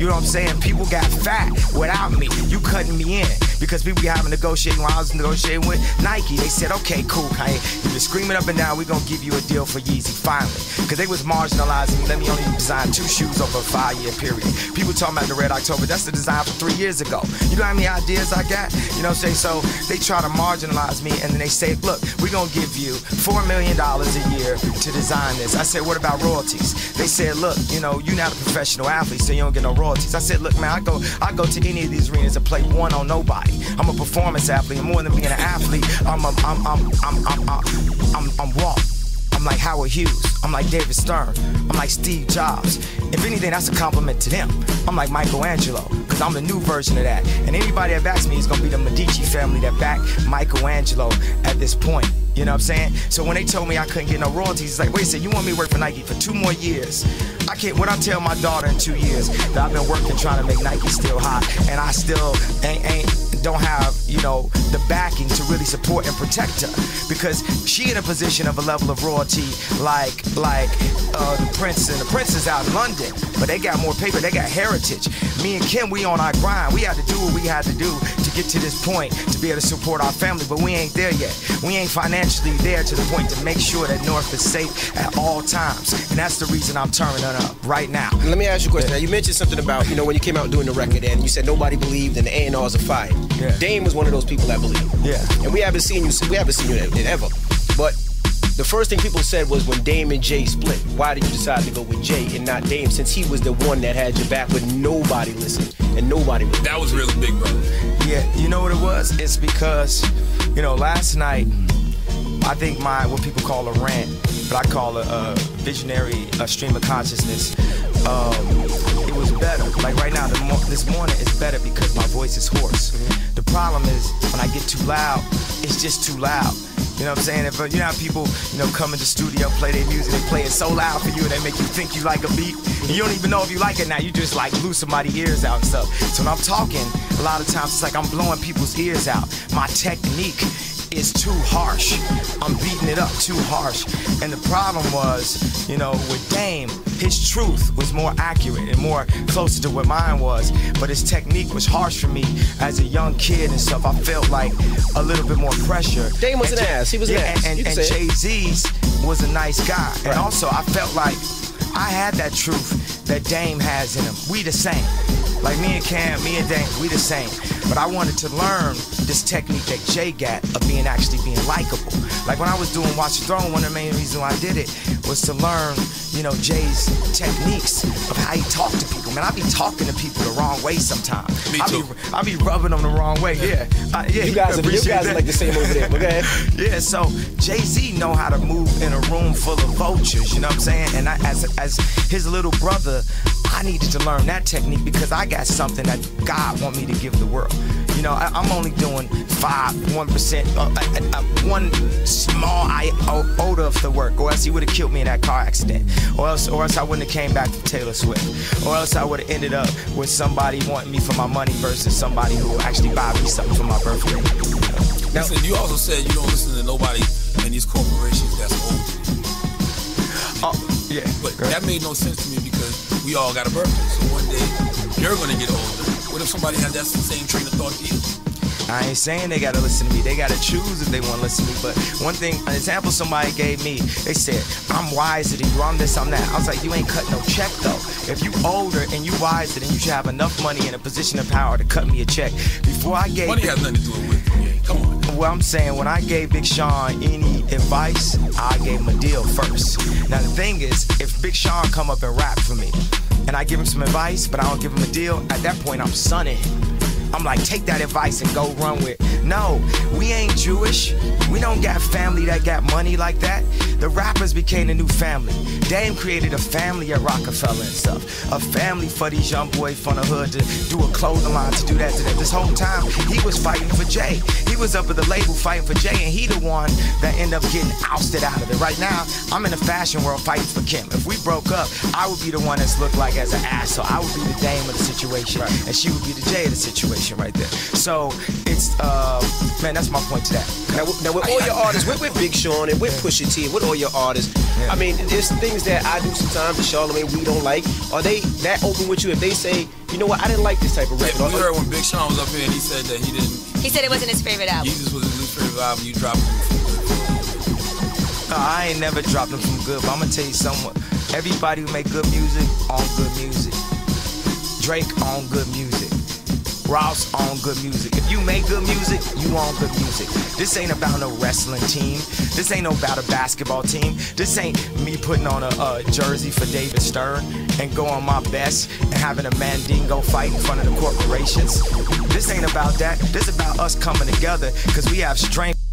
You know what I'm saying? People got fat without me. You cutting me in. Because people be having negotiating when I was negotiating with Nike. They said, okay, cool, Kanye. You've been screaming up and down, we're going to give you a deal for Yeezy, finally. Because they was marginalizing me. Let me only design 2 shoes over a 5-year period. People talking about the Red October. That's the design from 3 years ago. You know how many ideas I got? You know what I'm saying? So they try to marginalize me, and then they say, look, we're going to give you $4 million a year to design this. I said, what about royalties? They said, look, you know, you're not a professional athlete, so you don't get no royalties. I said, look, man, I go to any of these arenas and play one on nobody. I'm a performance athlete, and more than being an athlete, I'm Walt. I'm like Howard Hughes. I'm like David Stern. I'm like Steve Jobs. If anything, that's a compliment to them. I'm like Michelangelo, because I'm the new version of that. And anybody that backs me is going to be the Medici family that backed Michelangelo at this point. You know what I'm saying? So when they told me I couldn't get no royalties, it's like, wait a second, you want me to work for Nike for 2 more years? I can't, what I tell my daughter in 2 years that I've been working trying to make Nike still hot, and I still don't have, you know, the backing to really support and protect her, because she in a position of a level of royalty like the Prince and the Princess out in London, but they got more paper, they got heritage. Me and Kim, we on our grind. We had to do what we had to do to get to this point to be able to support our family, but we ain't there yet. We ain't financially there to the point to make sure that North is safe at all times, and that's the reason I'm turning it up right now. Let me ask you a question. Now, you mentioned something about, you know, when you came out doing the record and you said nobody believed and the A&Rs are fired. Yeah. Dame was one of those people that believed. Yeah. And we haven't seen you in ever. But the first thing people said was when Dame and Jay split, why did you decide to go with Jay and not Dame, since he was the one that had your back when nobody listened and nobody was. That was really big, brother. Yeah, you know what it was? It's because, you know, last night, I think what people call a rant, but I call it a visionary stream of consciousness. It was better. Like right now, this morning is better because my voice is hoarse. The problem is when I get too loud, it's just too loud. You know what I'm saying? If you know how people, you know, come in the studio, play their music, they play it so loud for you, and they make you think you like a beat, and you don't even know if you like it now. You just like lose somebody's ears out and stuff. So when I'm talking, a lot of times it's like I'm blowing people's ears out. My technique is too harsh. I'm beating it up too harsh. And the problem was, you know, with Dame, his truth was more accurate and more closer to what mine was, but his technique was harsh for me as a young kid and stuff. I felt like a little bit more pressure. Dame was an ass. He was an ass. And Jay-Z's was a nice guy. Right. And also I felt like I had that truth that Dame has in him. We the same. Like me and Cam, me and Dame, we the same. But I wanted to learn this technique that Jay got of actually being likable. Like when I was doing Watch the Throne, one of the main reasons why I did it was to learn, you know, Jay's techniques of how he talked to people. Man, I be talking to people the wrong way sometimes. Me too. I be rubbing them the wrong way. Yeah. You guys are like the same over there. Okay. Yeah. So Jay-Z know how to move in a room full of vultures. You know what I'm saying? And I, as his little brother, I needed to learn that technique because I got something that God want me to give the world. You know, I'm only doing 1%, one small iota of the work, or else he would have killed me in that car accident, or else I wouldn't have came back from Taylor Swift, or else I would have ended up with somebody wanting me for my money versus somebody who will actually buy me something for my birthday. Now, listen, you also said you don't listen to nobody in these corporations that's old. Oh, yeah. But that made no sense to me because we all got a birthday. So one day you're gonna get older. What if somebody had that same train of thought to you? I ain't saying they gotta listen to me. They gotta choose if they wanna listen to me. But one thing, an example somebody gave me, they said, I'm wiser than you, I'm this, I'm that. I was like, you ain't cut no check though. If you older and you wiser, then you should have enough money and a position of power to cut me a check. Before I gave... Money has nothing to do with it. Yeah, come on. Well, I'm saying when I gave Big Sean any advice, I gave him a deal first. Now the thing is, if Big Sean come up and rap for me, and I give him some advice, but I don't give him a deal, at that point I'm sunning him. I'm like, take that advice and go run with it. No, we ain't Jewish. We don't got family that got money like that. The rappers became the new family. Dame created a family at Rockefeller and stuff. A family for these young boys from the hood to do a clothing line, to do that, to that. This whole time, he was fighting for Jay. He was up at the label fighting for Jay, and he the one that ended up getting ousted out of it. Right now, I'm in the fashion world fighting for Kim. If we broke up, I would be the one that's looked like as an asshole. I would be the Dame of the situation, right, and she would be the Jay of the situation. foundation right there. So it's man, that's my point to that. Now with all your artists, with Big Sean and with Pusha T, with all your artists, I mean, there's things that I do sometimes that Charlamagne we don't like. Are they that open with you if they say, you know what, I didn't like this type of record? We heard when Big Sean was up here and he said that he didn't. He said it wasn't his favorite album. Jesus was his favorite album. You dropped it. No, I ain't never dropped them from good, but I'm gonna tell you something. Everybody who make good music on good music. Drake on good music. Ross on good music. If you make good music, you on good music. This ain't about no wrestling team. This ain't about a basketball team. This ain't me putting on a jersey for David Stern and going my best and having a Mandingo fight in front of the corporations. This ain't about that. This is about us coming together because we have strength.